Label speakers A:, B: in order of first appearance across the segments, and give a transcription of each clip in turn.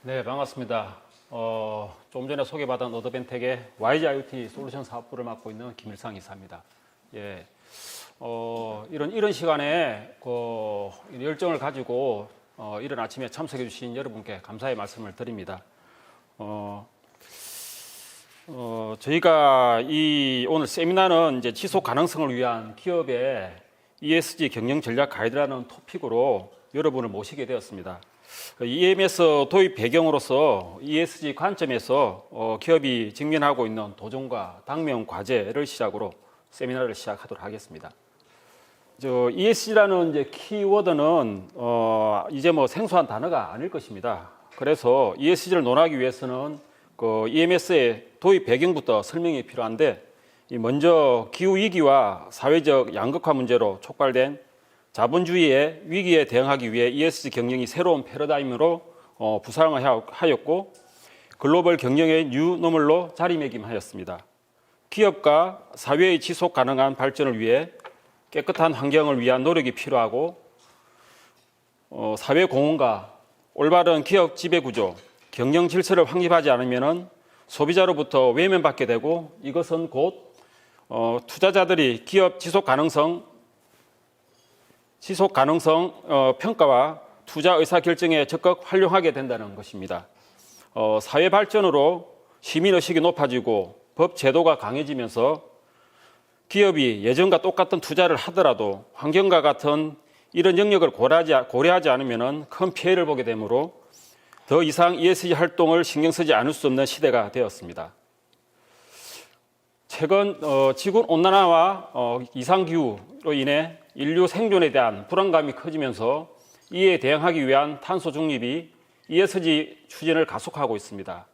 A: 네, 반갑습니다. 좀 전에 소개받은 어드벤텍의 YG IoT 솔루션 사업부를 맡고 있는 김일상 이사입니다. 예, 이런 시간에 열정을 가지고 이른 아침에 참석해 주신 여러분께 감사의 말씀을 드립니다. 저희가 오늘 세미나는 이제 지속 가능성을 위한 기업의 ESG 경영 전략 가이드라는 토픽으로 여러분을 모시게 되었습니다. EMS 도입 배경으로서 ESG 관점에서 기업이 직면하고 있는 도전과 당면 과제를 시작으로 세미나를 시작하도록 하겠습니다. ESG라는 이제 키워드는 이제 생소한 단어가 아닐 것입니다. 그래서 ESG를 논하기 위해서는 EMS의 도입 배경부터 설명이 필요한데, 먼저 기후 위기와 사회적 양극화 문제로 촉발된 자본주의의 위기에 대응하기 위해 ESG 경영이 새로운 패러다임으로 부상을 하였고, 글로벌 경영의 뉴노멀로 자리매김하였습니다. 기업과 사회의 지속 가능한 발전을 위해 깨끗한 환경을 위한 노력이 필요하고, 사회 공헌과 올바른 기업 지배구조, 경영 질서를 확립하지 않으면 소비자로부터 외면받게 되고, 이것은 곧 투자자들이 기업 지속 가능성 평가와 투자 의사 결정에 적극 활용하게 된다는 것입니다. 사회 발전으로 시민 의식이 높아지고 법 제도가 강해지면서 기업이 예전과 똑같은 투자를 하더라도 환경과 같은 이런 영역을 고려하지 않으면 큰 피해를 보게 되므로 더 이상 ESG 활동을 신경 쓰지 않을 수 없는 시대가 되었습니다. 최근 지구 온난화와 이상기후로 인해 인류 생존에 대한 불안감이 커지면서 이에 대응하기 위한 탄소 중립이 ESG 추진을 가속하고 있습니다.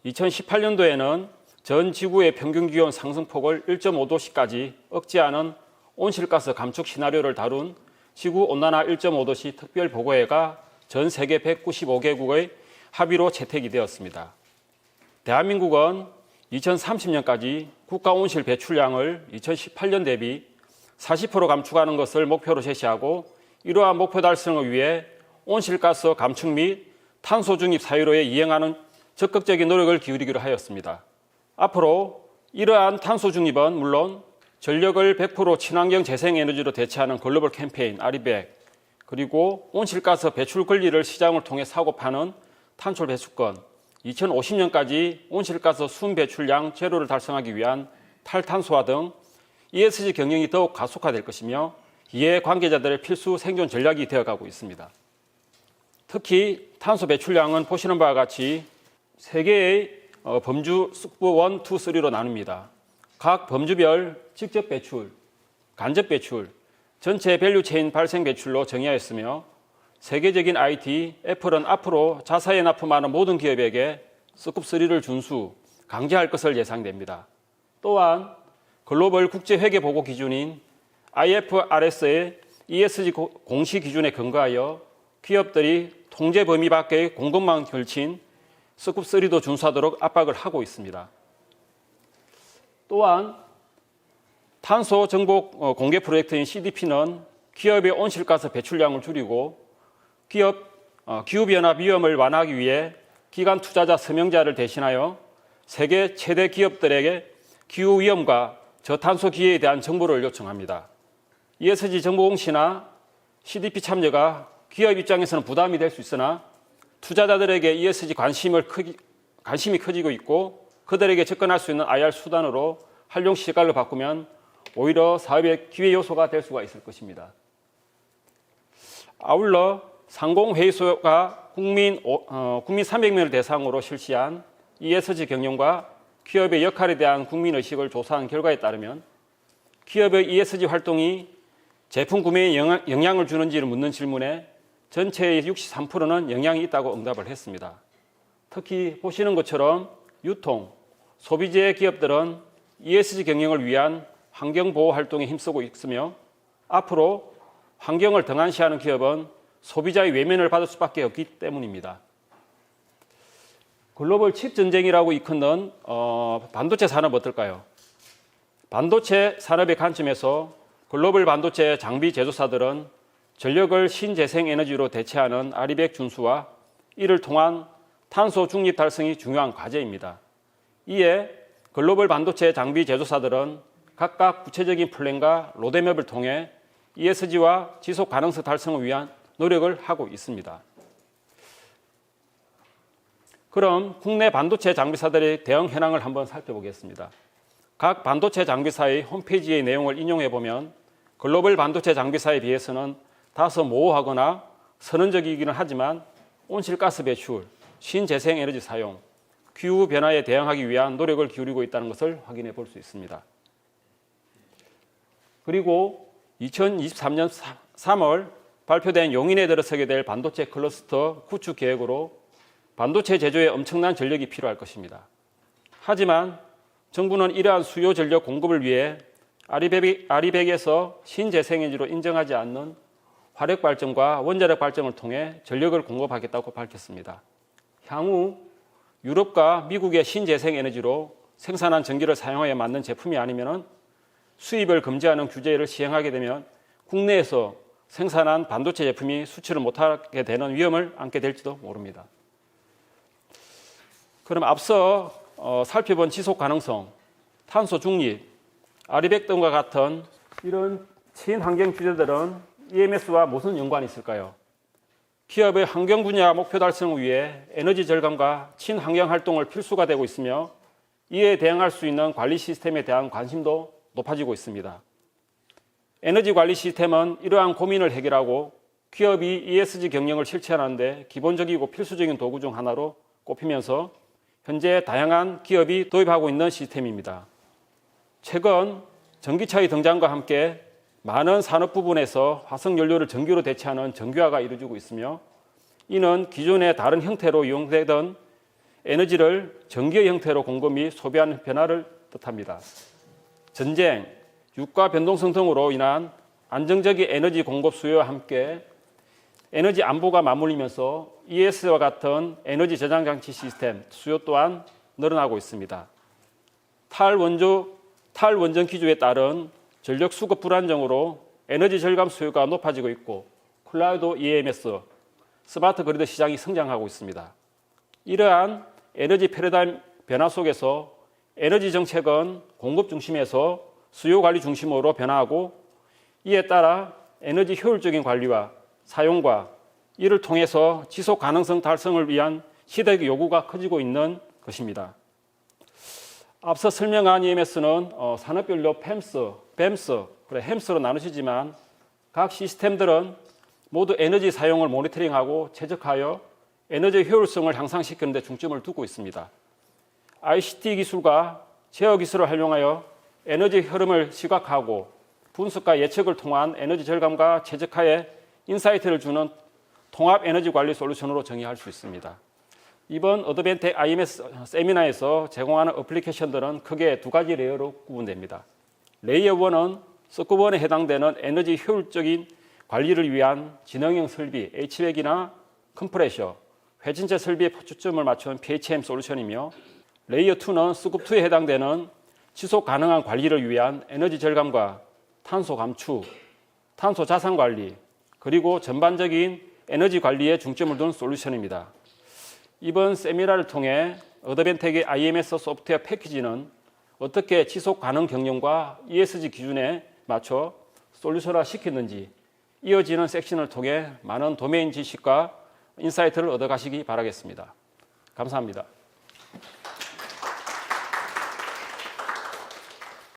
A: 2018년도에는 전 지구의 평균 기온 상승폭을 1.5도씨까지 억제하는 온실가스 감축 시나리오를 다룬 지구온난화 1.5도씨 특별보고회가 전 세계 195개국의 합의로 채택이 되었습니다. 대한민국은 2030년까지 국가 온실 배출량을 2018년 대비 40% 감축하는 것을 목표로 제시하고, 이러한 목표 달성을 위해 온실가스 감축 및 탄소 중립 사회로에 이행하는 적극적인 노력을 기울이기로 하였습니다. 앞으로 이러한 탄소 중립은 물론 전력을 100% 친환경 재생에너지로 대체하는 글로벌 캠페인 아리백, 그리고 온실가스 배출 권리를 시장을 통해 사고 파는 탄소 배출권, 2050년까지 온실가스 순 배출량 제로를 달성하기 위한 탈탄소화 등 ESG 경영이 더욱 가속화될 것이며, 이해 관계자들의 필수 생존 전략이 되어가고 있습니다. 특히 탄소 배출량은 보시는 바와 같이 세 개의 범주 스코프 1, 2, 3로 나눕니다. 각 범주별 직접 배출, 간접 배출, 전체 밸류체인 발생 배출로 정의하였으며, 세계적인 IT, 애플은 앞으로 자사에 납품하는 모든 기업에게 스코프 3를 준수, 강제할 것을 예상됩니다. 또한 글로벌 국제회계보고 기준인 IFRS의 ESG 공시 기준에 근거하여 기업들이 통제 범위 밖의 공급망 걸친 스코프 3도 준수하도록 압박을 하고 있습니다. 또한 탄소 정복 공개 프로젝트인 CDP는 기업의 온실가스 배출량을 줄이고 기후변화 위험을 완화하기 위해 기관 투자자 서명자를 대신하여 세계 최대 기업들에게 기후위험과 저탄소 기회에 대한 정보를 요청합니다. ESG 정보 공시나 CDP 참여가 기업 입장에서는 부담이 될 수 있으나 투자자들에게 ESG 관심이 커지고 있고, 그들에게 접근할 수 있는 IR 수단으로 활용 시각을 바꾸면 오히려 사업의 기회 요소가 될 수가 있을 것입니다. 아울러 상공회의소가 국민 300명을 대상으로 실시한 ESG 경영과 기업의 역할에 대한 국민의식을 조사한 결과에 따르면 기업의 ESG 활동이 제품 구매에 영향을 주는지를 묻는 질문에 전체의 63%는 영향이 있다고 응답을 했습니다. 특히 보시는 것처럼 유통, 소비재 기업들은 ESG 경영을 위한 환경보호 활동에 힘쓰고 있으며, 앞으로 환경을 등한시하는 기업은 소비자의 외면을 받을 수밖에 없기 때문입니다. 글로벌 칩 전쟁이라고 이끄는 반도체 산업 어떨까요? 반도체 산업의 관점에서 글로벌 반도체 장비 제조사들은 전력을 신재생에너지로 대체하는 아리백 준수와 이를 통한 탄소 중립 달성이 중요한 과제입니다. 이에 글로벌 반도체 장비 제조사들은 각각 구체적인 플랜과 로드맵을 통해 ESG와 지속 가능성 달성을 위한 노력을 하고 있습니다. 그럼 국내 반도체 장비사들의 대응 현황을 한번 살펴보겠습니다. 각 반도체 장비사의 홈페이지의 내용을 인용해 보면 글로벌 반도체 장비사에 비해서는 다소 모호하거나 선언적이기는 하지만 온실가스 배출, 신재생에너지 사용, 기후변화에 대응하기 위한 노력을 기울이고 있다는 것을 확인해 볼 수 있습니다. 그리고 2023년 3월 발표된 용인에 들어서게 될 반도체 클러스터 구축 계획으로 반도체 제조에 엄청난 전력이 필요할 것입니다. 하지만 정부는 이러한 수요 전력 공급을 위해 아리백에서 신재생에너지로 인정하지 않는 화력발전과 원자력 발전을 통해 전력을 공급하겠다고 밝혔습니다. 향후 유럽과 미국의 신재생에너지로 생산한 전기를 사용하여 만든 제품이 아니면 수입을 금지하는 규제를 시행하게 되면 국내에서 생산한 반도체 제품이 수출을 못하게 되는 위험을 안게 될지도 모릅니다. 그럼 앞서 살펴본 지속 가능성, 탄소 중립, 아리백 등과 같은 이런 친환경 주제들은 EMS와 무슨 연관이 있을까요? 기업의 환경 분야 목표 달성을 위해 에너지 절감과 친환경 활동을 필수가 되고 있으며 이에 대응할 수 있는 관리 시스템에 대한 관심도 높아지고 있습니다. 에너지 관리 시스템은 이러한 고민을 해결하고 기업이 ESG 경영을 실천하는 데 기본적이고 필수적인 도구 중 하나로 꼽히면서 현재 다양한 기업이 도입하고 있는 시스템입니다. 최근 전기차의 등장과 함께 많은 산업 부분에서 화석연료를 전기로 대체하는 정규화가 이루어지고 있으며 이는 기존의 다른 형태로 이용되던 에너지를 전기의 형태로 공급 및 소비하는 변화를 뜻합니다. 전쟁, 유가 변동성 등으로 인한 안정적인 에너지 공급 수요와 함께 에너지 안보가 맞물리면서 ES와 같은 에너지 저장 장치 시스템 수요 또한 늘어나고 있습니다. 탈원전 기조에 따른 전력 수급 불안정으로 에너지 절감 수요가 높아지고 있고 클라우드 EMS, 스마트 그리드 시장이 성장하고 있습니다. 이러한 에너지 패러다임 변화 속에서 에너지 정책은 공급 중심에서 수요 관리 중심으로 변화하고 이에 따라 에너지 효율적인 관리와 사용과 이를 통해서 지속 가능성 달성을 위한 시대의 요구가 커지고 있는 것입니다. 앞서 설명한 EMS는 산업별로 PEMS, BEMS, HEMS로 나누시지만 각 시스템들은 모두 에너지 사용을 모니터링하고 최적화하여 에너지 효율성을 향상시키는 데 중점을 두고 있습니다. ICT 기술과 제어 기술을 활용하여 에너지 흐름을 시각화하고 분석과 예측을 통한 에너지 절감과 최적화에 인사이트를 주는 통합 에너지 관리 솔루션으로 정의할 수 있습니다. 이번 어드밴텍 IMS 세미나에서 제공하는 어플리케이션들은 크게 두 가지 레이어로 구분됩니다. 레이어 1은 스코프 1에 해당되는 에너지 효율적인 관리를 위한 지능형 설비, HVAC이나 컴프레셔, 회전체 설비에 초점을 맞춘 PHM 솔루션이며 레이어 2는 스코프 2에 해당되는 지속 가능한 관리를 위한 에너지 절감과 탄소 감축, 탄소 자산 관리, 그리고 전반적인 에너지 관리에 중점을 둔 솔루션입니다. 이번 세미나를 통해 어드밴텍의 IMS 소프트웨어 패키지는 어떻게 지속 가능 경영과 ESG 기준에 맞춰 솔루션화 시켰는지 이어지는 섹션을 통해 많은 도메인 지식과 인사이트를 얻어가시기 바라겠습니다. 감사합니다.